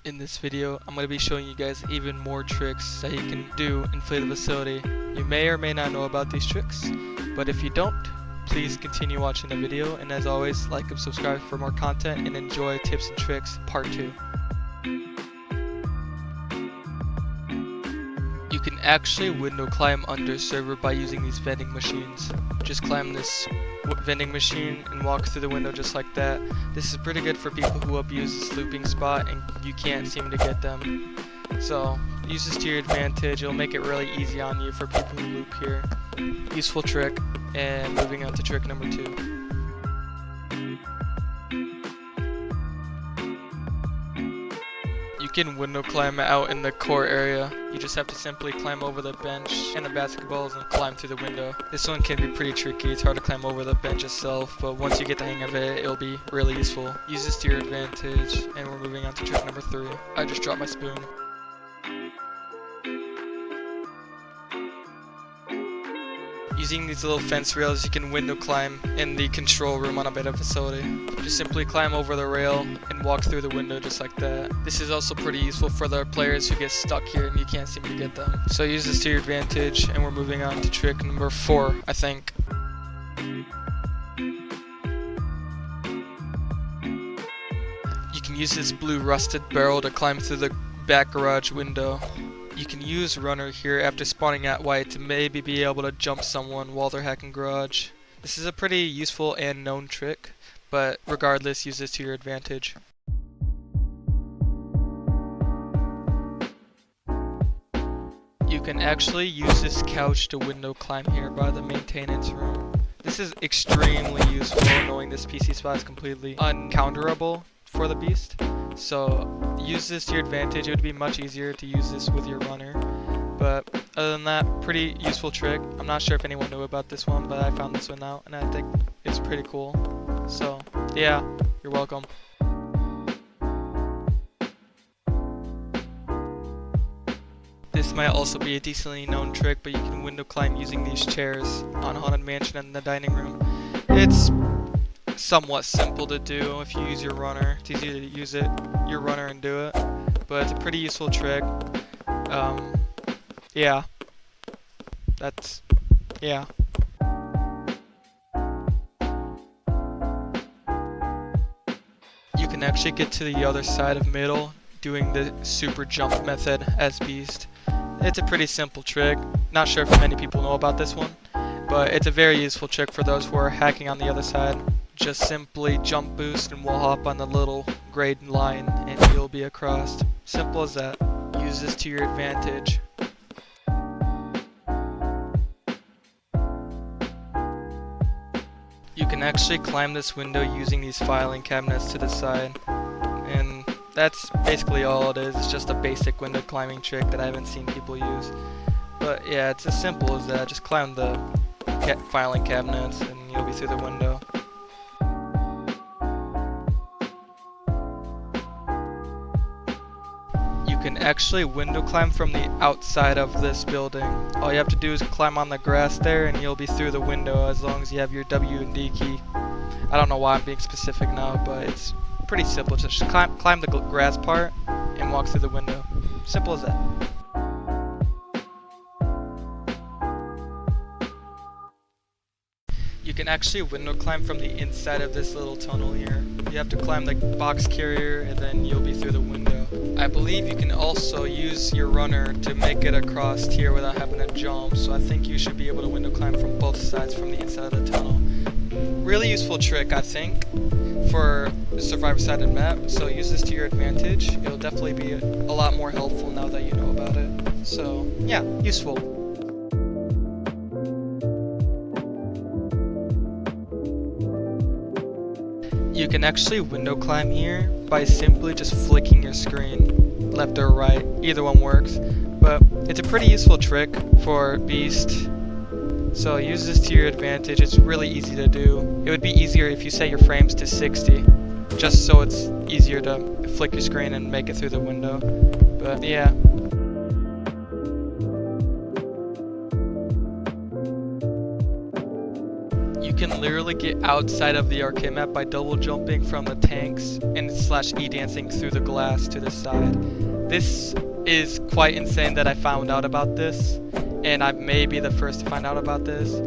In this video, I'm going to be showing you guys even more tricks that you can do inside the facility. You may or may not know about these tricks, but if you don't, please continue watching the video, and as always, like and subscribe for more content, and enjoy Tips and Tricks Part 2. You can actually window climb under a server by using these vending machines. Just climb this vending machine and walk through the window just like that. This is pretty good for people who abuse this looping spot and you can't seem to get them. So use this to your advantage. It'll make it really easy on you for people who loop here. Useful trick. And moving on to trick number 2. You can window climb out in the core area. You just have to simply climb over the bench and the basketballs and climb through the window. This one can be pretty tricky. It's hard to climb over the bench itself, but once you get the hang of it, it'll be really useful. Use this to your advantage, and we're moving on to trick number 3. I just dropped my spoon. Using these little fence rails, you can window climb in the control room on a beta facility. Just simply climb over the rail and walk through the window just like that. This is also pretty useful for the players who get stuck here and you can't seem to get them. So use this to your advantage, and we're moving on to trick number 4, I think. You can use this blue rusted barrel to climb through the back garage window. You can use runner here after spawning at white to maybe be able to jump someone while they're hacking garage. This is a pretty useful and known trick, but regardless, use this to your advantage. You can actually use this couch to window climb here by the maintenance room. This is extremely useful, knowing this PC spot is completely uncounterable for the beast. So use this to your advantage. It would be much easier to use this with your runner. But other than that, pretty useful trick. I'm not sure if anyone knew about this one, but I found this one out and I think it's pretty cool. So yeah, you're welcome. This might also be a decently known trick, but you can window climb using these chairs on Haunted Mansion and the dining room. It's somewhat simple to do if you use your runner. It's easy to use your runner and do it, but it's a pretty useful trick. Yeah. You can actually get to the other side of middle doing the super jump method as beast. It's a pretty simple trick. Not sure if many people know about this one, but it's a very useful trick for those who are hacking on the other side. Just simply jump boost and wall hop on the little grade line and you'll be across. Simple as that. Use this to your advantage. You can actually climb this window using these filing cabinets to the side. And that's basically all it is. It's just a basic window climbing trick that I haven't seen people use. But yeah, it's as simple as that. Just climb the filing cabinets and you'll be through the window. You can actually window climb from the outside of this building. All you have to do is climb on the grass there and you'll be through the window as long as you have your W and D key. I don't know why I'm being specific now, but it's pretty simple. Just climb the grass part and walk through the window. Simple as that. You can actually window climb from the inside of this little tunnel here. You have to climb the box carrier and then you'll be through the window. I believe you can also use your runner to make it across here without having to jump, so I think you should be able to window climb from both sides from the inside of the tunnel. Really useful trick, I think, for the survivor-sided map, so use this to your advantage. It'll definitely be a lot more helpful now that you know about it. So yeah, useful. You can actually window climb here by simply just flicking your screen left or right. Either one works, but it's a pretty useful trick for beast. So use this to your advantage. It's really easy to do. It would be easier if you set your frames to 60, just so it's easier to flick your screen and make it through the window. But yeah. You can literally get outside of the arcade map by double jumping from the tanks and /E dancing through the glass to the side. This is quite insane that I found out about this, and I may be the first to find out about this,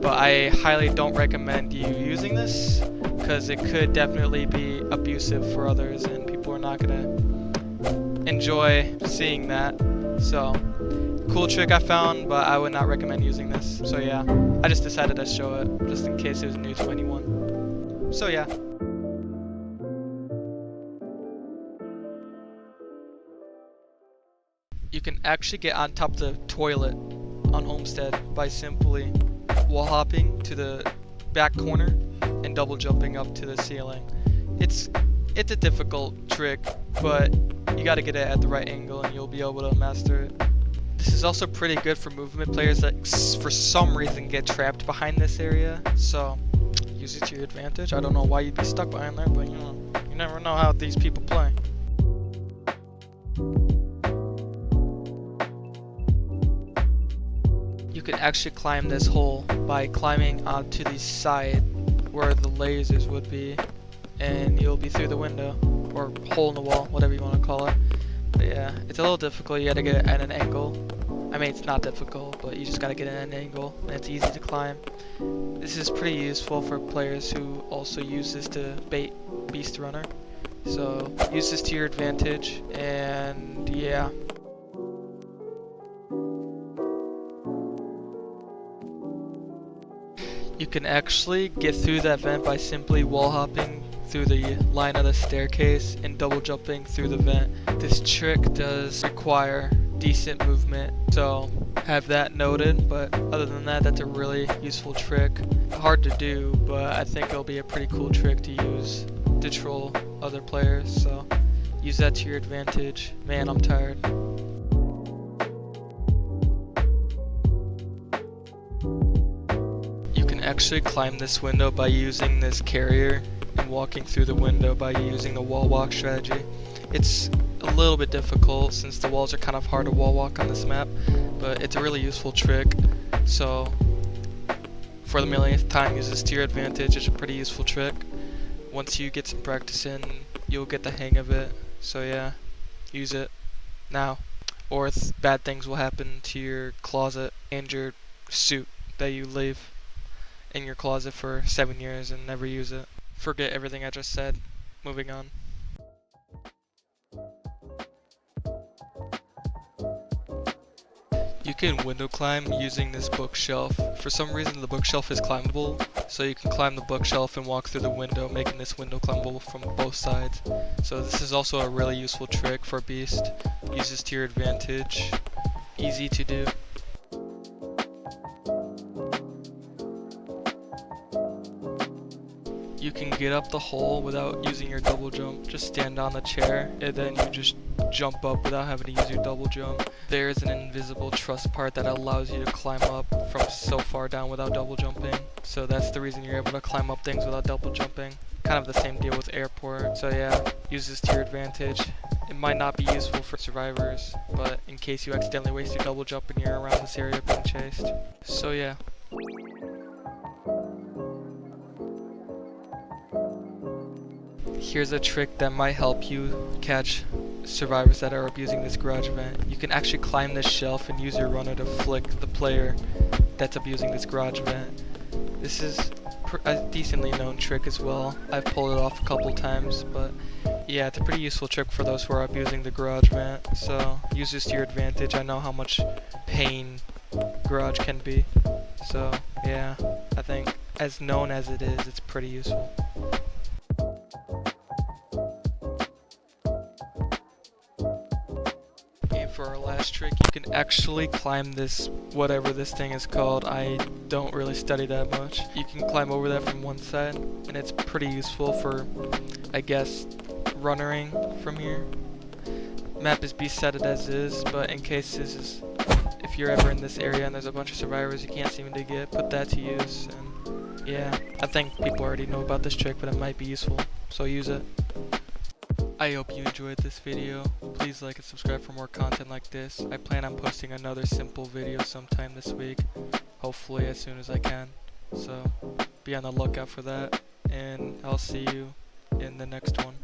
but I highly don't recommend you using this because it could definitely be abusive for others and people are not gonna enjoy seeing that. So cool trick I found, but I would not recommend using this. So yeah, I just decided to show it just in case it was new to anyone. So yeah. You can actually get on top of the toilet on Homestead by simply wall hopping to the back corner and double jumping up to the ceiling. It's a difficult trick, but you gotta get it at the right angle and you'll be able to master it. This is also pretty good for movement players that for some reason get trapped behind this area, so use it to your advantage. I don't know why you'd be stuck behind there, but you know, you never know how these people play. You can actually climb this hole by climbing onto the side where the lasers would be, and you'll be through the window, or hole in the wall, whatever you want to call it. But yeah, it's a little difficult. You gotta get it at an angle. I mean, it's not difficult, but you just gotta get it at an angle, and it's easy to climb. This is pretty useful for players who also use this to bait Beast Runner. So use this to your advantage, and yeah. You can actually get through that vent by simply wall hopping through the line of the staircase and double jumping through the vent. This trick does require decent movement, so have that noted, but other than that, that's a really useful trick. Hard to do, but I think it'll be a pretty cool trick to use to troll other players, so use that to your advantage. Man, I'm tired. Actually climb this window by using this carrier and walking through the window by using the wall walk strategy. It's a little bit difficult since the walls are kind of hard to wall walk on this map, but it's a really useful trick. So for the millionth time, use this to your advantage. It's a pretty useful trick. Once you get some practice in, you'll get the hang of it. So yeah, use it now, or bad things will happen to your closet and your suit that you leave in your closet for 7 years and never use it. Forget everything I just said. Moving on. You can window climb using this bookshelf. For some reason the bookshelf is climbable, so you can climb the bookshelf and walk through the window, making this window climbable from both sides. So this is also a really useful trick for Beast. Use this to your advantage. Easy to do. You can get up the hole without using your double jump. Just stand on the chair and then you just jump up without having to use your double jump. There's an invisible truss part that allows you to climb up from so far down without double jumping. So that's the reason you're able to climb up things without double jumping. Kind of the same deal with airport. So yeah, use this to your advantage. It might not be useful for survivors, but in case you accidentally waste your double jump and you're around this area being chased. So yeah. Here's a trick that might help you catch survivors that are abusing this garage vent. You can actually climb this shelf and use your runner to flick the player that's abusing this garage vent. This is a decently known trick as well. I've pulled it off a couple times, but yeah, it's a pretty useful trick for those who are abusing the garage vent. So use this to your advantage. I know how much pain garage can be. So yeah, I think as known as it is, it's pretty useful. For our last trick, you can actually climb this, whatever this thing is called. I don't really study that much. You can climb over that from one side, and it's pretty useful for, I guess, runnering from here. Map is Beast set it as is, but in case this is, if you're ever in this area and there's a bunch of survivors you can't seem to get, put that to use. And yeah, I think people already know about this trick, but it might be useful, so use it. I hope you enjoyed this video. Please like and subscribe for more content like this. I plan on posting another simple video sometime this week, hopefully as soon as I can. So be on the lookout for that, and I'll see you in the next one.